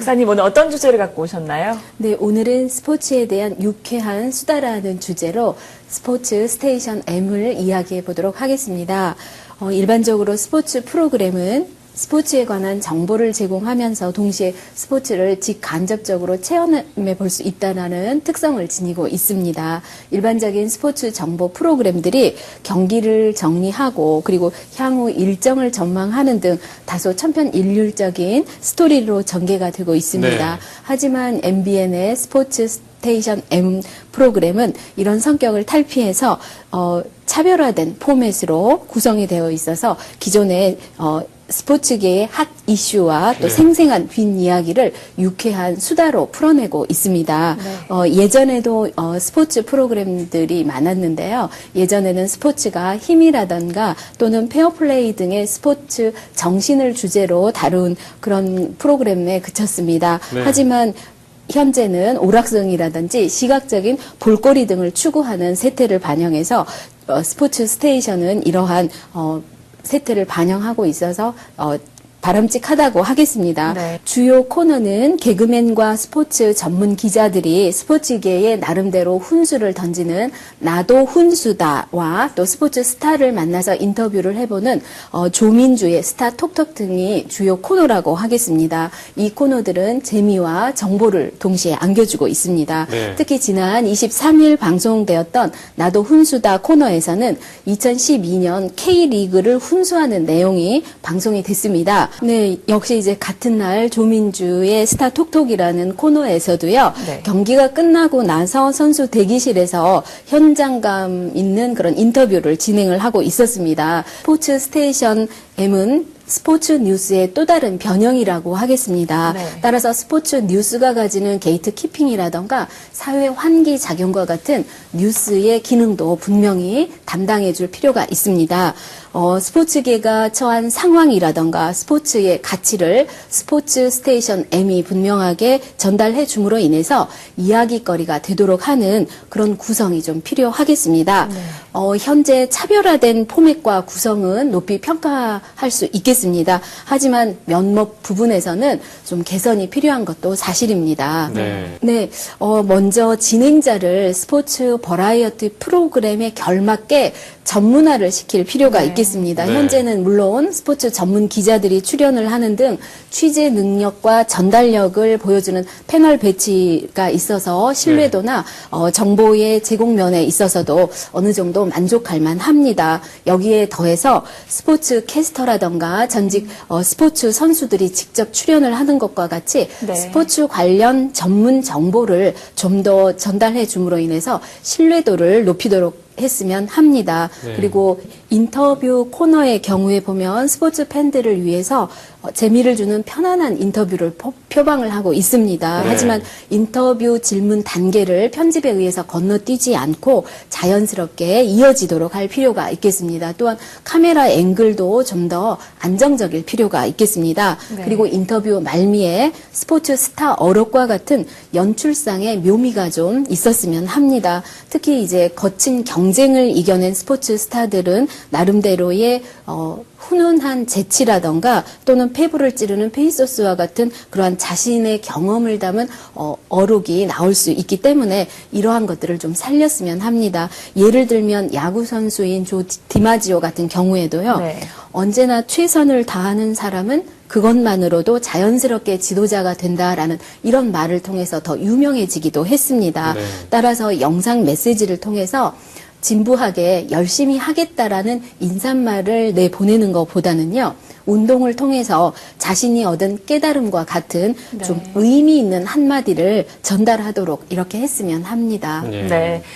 박사님 오늘 어떤 주제를 갖고 오셨나요? 네, 오늘은 스포츠에 대한 유쾌한 수다라는 주제로 스포츠 스테이션 M을 이야기해 보도록 하겠습니다. 일반적으로 스포츠 프로그램은 스포츠에 관한 정보를 제공하면서 동시에 스포츠를 직간접적으로 체험해 볼 수 있다는 특성을 지니고 있습니다. 일반적인 스포츠 정보 프로그램들이 경기를 정리하고 그리고 향후 일정을 전망하는 등 다소 천편일률적인 스토리로 전개가 되고 있습니다. 네. 하지만 MBN의 스포츠 스테이션 M 프로그램은 이런 성격을 탈피해서 차별화된 포맷으로 구성이 되어 있어서 기존의 스포츠계의 핫 이슈와 또 네. 생생한 뒷이야기를 유쾌한 수다로 풀어내고 있습니다. 네. 예전에도 스포츠 프로그램들이 많았는데요. 예전에는 스포츠가 힘이라던가 또는 페어플레이 등의 스포츠 정신을 주제로 다룬 그런 프로그램에 그쳤습니다. 네. 하지만 현재는 오락성이라든지 시각적인 볼거리 등을 추구하는 세태를 반영해서 스포츠 스테이션은 이러한 세태를 반영하고 있어서 바람직하다고 하겠습니다. 네. 주요 코너는 개그맨과 스포츠 전문 기자들이 스포츠계에 나름대로 훈수를 던지는 나도 훈수다와 또 스포츠 스타를 만나서 인터뷰를 해보는 조민주의 스타 톡톡 등이 주요 코너라고 하겠습니다. 이 코너들은 재미와 정보를 동시에 안겨주고 있습니다. 네. 특히 지난 23일 방송되었던 나도 훈수다 코너에서는 2012년 K리그를 훈수하는 내용이 방송이 됐습니다. 네, 역시 이제 같은 날 조민주의 스타 톡톡이라는 코너에서도요. 네. 경기가 끝나고 나서 선수 대기실에서 현장감 있는 그런 인터뷰를 진행을 하고 있었습니다. 스포츠 스테이션 M은 스포츠 뉴스의 또 다른 변형이라고 하겠습니다. 네. 따라서 스포츠 뉴스가 가지는 게이트 키핑이라던가 사회 환기 작용과 같은 뉴스의 기능도 분명히 담당해 줄 필요가 있습니다. 스포츠계가 처한 상황이라던가 스포츠의 가치를 스포츠 스테이션 M이 분명하게 전달해 줌으로 인해서 이야기거리가 되도록 하는 그런 구성이 좀 필요하겠습니다. 네. 현재 차별화된 포맷과 구성은 높이 평가할 수 있겠습니다. 하지만 몇몇 부분에서는 좀 개선이 필요한 것도 사실입니다. 네. 네, 먼저 진행자를 스포츠 버라이어티 프로그램에 결맞게 전문화를 시킬 필요가 네. 있겠습니다. 네. 현재는 물론 스포츠 전문 기자들이 출연을 하는 등 취재 능력과 전달력을 보여주는 패널 배치가 있어서 신뢰도나 정보의 제공 면에 있어서도 어느 정도 만족할 만합니다. 여기에 더해서 스포츠 캐스터라던가 전직 스포츠 선수들이 직접 출연을 하는 것과 같이 네. 스포츠 관련 전문 정보를 좀 더 전달해 줌으로 인해서 신뢰도를 높이도록 했으면 합니다. 네. 그리고 인터뷰 코너의 경우에 보면 스포츠 팬들을 위해서 재미를 주는 편안한 인터뷰를 표방을 하고 있습니다. 네. 하지만 인터뷰 질문 단계를 편집에 의해서 건너뛰지 않고 자연스럽게 이어지도록 할 필요가 있겠습니다. 또한 카메라 앵글도 좀 더 안정적일 필요가 있겠습니다. 네. 그리고 인터뷰 말미에 스포츠 스타 어록과 같은 연출상의 묘미가 좀 있었으면 합니다. 특히 이제 거친 경쟁을 이겨낸 스포츠 스타들은 나름대로의 훈훈한 재치라던가 또는 페이브를 찌르는 페이소스와 같은 그러한 자신의 경험을 담은 어록이 나올 수 있기 때문에 이러한 것들을 좀 살렸으면 합니다. 예를 들면 야구 선수인 조 디마지오 같은 경우에도요. 네. 언제나 최선을 다하는 사람은 그것만으로도 자연스럽게 지도자가 된다라는 이런 말을 통해서 더 유명해지기도 했습니다. 네. 따라서 영상 메시지를 통해서 진부하게 열심히 하겠다라는 인사말을 내보내는 것보다는요, 운동을 통해서 자신이 얻은 깨달음과 같은 네. 좀 의미 있는 한마디를 전달하도록 이렇게 했으면 합니다. 네. 네.